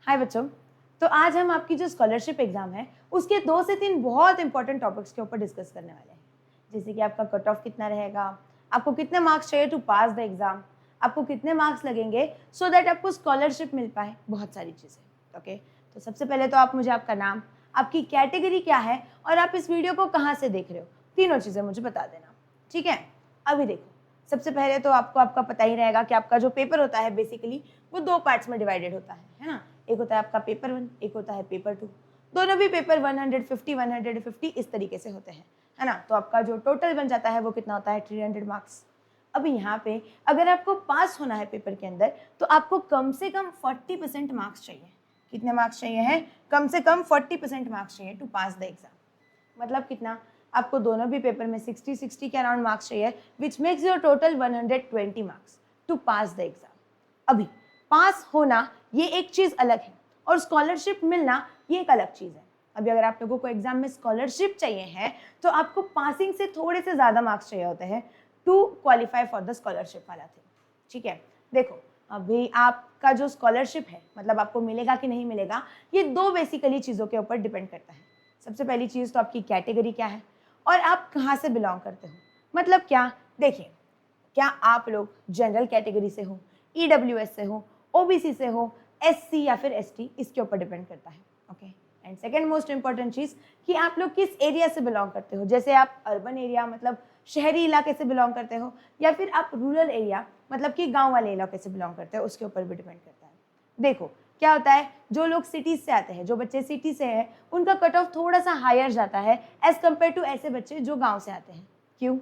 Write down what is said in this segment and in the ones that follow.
हाय बच्चों। तो आज हम आपकी जो स्कॉलरशिप एग्जाम है उसके 2 से 3 बहुत इंपॉर्टेंट टॉपिक्स के ऊपर डिस्कस करने वाले हैं। जैसे कि आपका कट ऑफ कितना रहेगा, आपको कितने मार्क्स चाहिए टू पास द एग्जाम, आपको कितने मार्क्स लगेंगे सो दैट आपको स्कॉलरशिप मिल पाए, बहुत सारी चीज़ें। ओके, तो सबसे पहले तो आप मुझे आपका नाम, आपकी कैटेगरी क्या है और आप इस वीडियो को कहाँ से देख रहे हो, तीनों चीज़ें मुझे बता देना। ठीक है, अभी देखो, सबसे पहले तो आपको आपका पता ही रहेगा कि आपका जो पेपर होता है बेसिकली वो 2 पार्ट्स में डिवाइडेड होता है ना। एक होता है आपका पेपर 1, एक होता है पेपर 2। दोनों भी पेपर 150 इस तरीके से होते हैं, है ना। तो आपका जो टोटल बन जाता है वो कितना होता है, 300 मार्क्स। अभी यहाँ पे अगर आपको पास होना है पेपर के अंदर तो आपको कम से कम 40% मार्क्स चाहिए। कितने मार्क्स चाहिए हैं? कम से कम 40% मार्क्स चाहिए टू पास द एग्जाम। मतलब कितना? आपको दोनों भी पेपर में 60 के अराउंड मार्क्स चाहिए, which makes your total 120 marks to pass the exam. अभी पास होना ये एक चीज़ अलग है और स्कॉलरशिप मिलना ये एक अलग चीज़ है। अभी अगर आप लोगों को एग्जाम में स्कॉलरशिप चाहिए है तो आपको पासिंग से थोड़े से ज़्यादा मार्क्स चाहिए होते हैं to qualify for the scholarship वाला थिंग। ठीक है, देखो अभी आपका जो स्कॉलरशिप है मतलब आपको मिलेगा कि नहीं मिलेगा, ये 2 बेसिकली चीज़ों के ऊपर डिपेंड करता है। सबसे पहली चीज़ तो आपकी कैटेगरी क्या है और आप कहाँ से बिलोंग करते हो। मतलब क्या, देखिए, क्या आप लोग जनरल कैटेगरी से हो, EWS से हो, OBC से हो, SC या फिर ST, इसके ऊपर डिपेंड करता है। Okay, and second most important चीज़ कि आप लोग किस एरिया से बिलोंग करते हो। जैसे आप अर्बन एरिया मतलब शहरी इलाके से बिलोंग करते हो या फिर आप रूरल एरिया मतलब कि गांव वाले इलाके से बिलोंग करते हो, उसके ऊपर भी डिपेंड करता है। देखो क्या होता है, जो लोग सिटीज से आते हैं, जो बच्चे सिटी से हैं, उनका कट ऑफ थोड़ा सा हायर जाता है एज कम्पेयर टू ऐसे बच्चे जो गाँव से आते हैं। क्यों?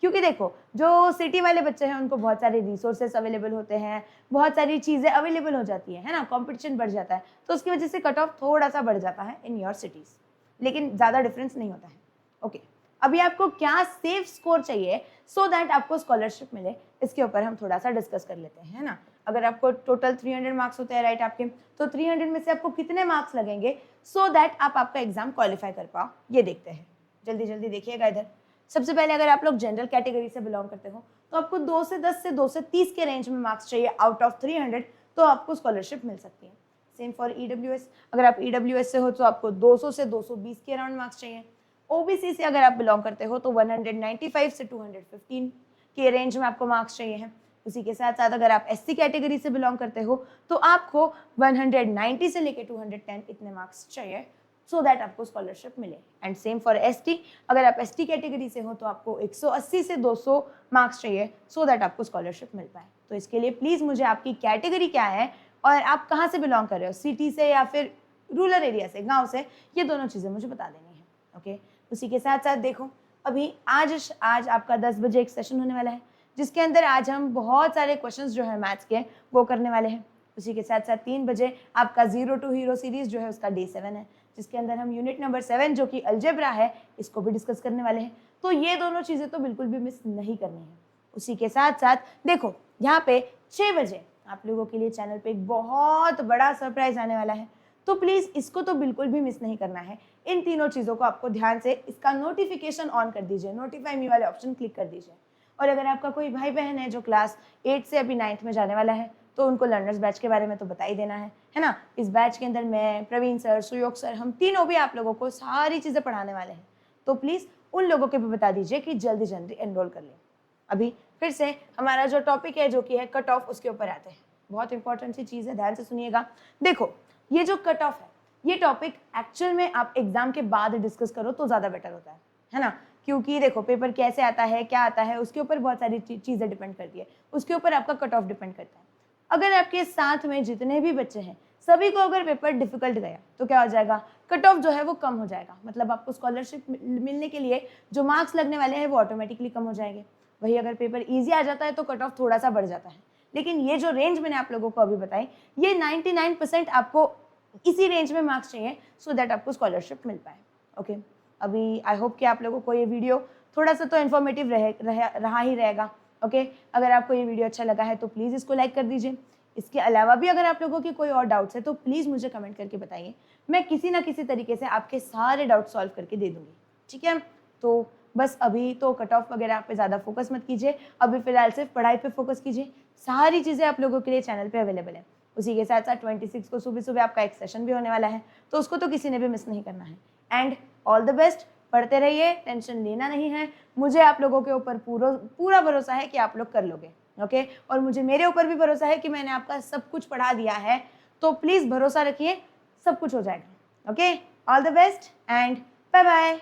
क्योंकि देखो जो सिटी वाले बच्चे हैं उनको बहुत सारे रिसोर्सेस अवेलेबल होते हैं, बहुत सारी चीज़ें अवेलेबल हो जाती है ना, कंपटीशन बढ़ जाता है, तो उसकी वजह से कट ऑफ थोड़ा सा बढ़ जाता है इन योर सिटीज़, लेकिन ज़्यादा डिफरेंस नहीं होता है। ओके, अभी आपको क्या सेफ स्कोर चाहिए सो दैट आपको स्कॉलरशिप मिले, इसके ऊपर हम थोड़ा सा डिस्कस कर लेते हैं, है ना। अगर आपको टोटल 300 मार्क्स होते हैं राइट आपके, तो 300 में से आपको कितने मार्क्स लगेंगे सो दैट आप आपका एग्जाम क्वालिफाई कर पाओ, ये देखते हैं। जल्दी जल्दी देखिएगा इधर। सबसे पहले अगर आप लोग जनरल कैटेगरी से बिलोंग करते हो तो आपको 2 से 10 से 2 से 30 के रेंज में मार्क्स चाहिए आउट ऑफ 300, तो आपको स्कॉलरशिप मिल सकती है। सेम फॉर EWS, अगर आप EWS से हो तो आपको 200 से 220 के अराउंड मार्क्स चाहिए। OBC से अगर आप बिलोंग करते हो तो 195 से 215 के रेंज में आपको मार्क्स चाहिए हैं। उसी के साथ साथ अगर आप SC कैटेगरी से बिलोंग करते हो तो आपको 190 से लेके 210 इतने मार्क्स चाहिए सो दैट आपको स्कॉलरशिप मिले। एंड सेम फॉर ST, अगर आप ST कैटेगरी से हो तो आपको 180 से 200 मार्क्स चाहिए सो दैट आपको स्कॉलरशिप मिल पाए। तो इसके लिए प्लीज़ मुझे आपकी कैटेगरी क्या है और आप कहाँ से बिलोंग कर रहे हो, सिटी से या फिर रूरल एरिया से, गाँव से, ये दोनों चीज़ें मुझे बता देनी है। ओके, उसी के साथ साथ देखो अभी आज आपका 10 बजे एक सेशन होने वाला है जिसके अंदर आज हम बहुत सारे क्वेश्चंस जो है मैथ्स के वो करने वाले हैं। उसी के साथ साथ 3 बजे आपका 0 टू हीरो सीरीज जो है उसका डे 7 है जिसके अंदर हम यूनिट नंबर 7 जो कि अलजेब्रा है इसको भी डिस्कस करने वाले हैं। तो ये दोनों चीज़ें तो बिल्कुल भी मिस नहीं करनी है। उसी के साथ साथ देखो यहाँ पे 6 बजे आप लोगों के लिए चैनल पे एक बहुत बड़ा सरप्राइज आने वाला है, तो प्लीज़ इसको तो बिल्कुल भी मिस नहीं करना है। इन तीनों चीज़ों को आपको ध्यान से इसका नोटिफिकेशन ऑन कर दीजिए, नोटिफाई मी वाले ऑप्शन क्लिक कर दीजिए। और अगर आपका कोई भाई बहन है जो क्लास 8 से अभी 9th में जाने वाला है तो उनको लर्नर्स बैच के बारे में तो बता ही देना है ना। इस बैच के अंदर मैं, प्रवीण सर, सुयोग सर, हम तीनों भी आप लोगों को सारी चीज़ें पढ़ाने वाले हैं, तो प्लीज़ उन लोगों के भी बता दीजिए कि जल्दी जल्दी एनरोल कर लें। अभी फिर से हमारा जो टॉपिक है जो कि है कट ऑफ, उसके ऊपर आते हैं। बहुत इंपॉर्टेंट सी चीज़ है, ध्यान से सुनिएगा। देखो ये जो कट ऑफ है ये टॉपिक एक्चुअल में आप एग्जाम के बाद डिस्कस करो तो ज़्यादा बेटर होता है ना। क्योंकि देखो पेपर कैसे आता है, क्या आता है, उसके ऊपर बहुत सारी चीज़ें डिपेंड करती है, उसके ऊपर आपका कट ऑफ डिपेंड करता है। अगर आपके साथ में जितने भी बच्चे हैं सभी को अगर पेपर डिफिकल्ट गया तो क्या हो जाएगा, कट ऑफ जो है वो कम हो जाएगा। मतलब आपको स्कॉलरशिप मिलने के लिए जो मार्क्स लगने वाले हैं वो ऑटोमेटिकली कम हो जाएंगे। वही अगर पेपर ईजी आ जाता है तो कट ऑफ थोड़ा सा बढ़ जाता है। लेकिन ये जो रेंज मैंने आप लोगों को अभी बताई, ये 99% आपको इसी रेंज में मार्क्स चाहिए सो दैट आपको स्कॉलरशिप मिल पाए। ओके, अभी आई होप कि आप लोगों को ये वीडियो थोड़ा सा तो इन्फॉर्मेटिव रहा ही रहेगा। ओके, अगर आपको ये वीडियो अच्छा लगा है तो प्लीज़ इसको लाइक कर दीजिए। इसके अलावा भी अगर आप लोगों की कोई और डाउट्स है तो प्लीज़ मुझे कमेंट करके बताइए, मैं किसी ना किसी तरीके से आपके सारे डाउट सॉल्व करके दे दूँगी। ठीक है, तो बस अभी तो कट ऑफ वगैरह पे ज़्यादा फोकस मत कीजिए, अभी फ़िलहाल सिर्फ पढ़ाई पे फोकस कीजिए। सारी चीज़ें आप लोगों के लिए चैनल पे अवेलेबल है। उसी के साथ साथ 26 को सुबह सुबह आपका एक सेशन भी होने वाला है, तो उसको तो किसी ने भी मिस नहीं करना है। एंड ऑल द बेस्ट, पढ़ते रहिए, टेंशन लेना नहीं है। मुझे आप लोगों के ऊपर पूरा भरोसा है कि आप लोग कर लोगे, ओके। और मुझे मेरे ऊपर भी भरोसा है कि मैंने आपका सब कुछ पढ़ा दिया है, तो प्लीज़ भरोसा रखिए, सब कुछ हो जाएगा, okay. All the best and bye bye.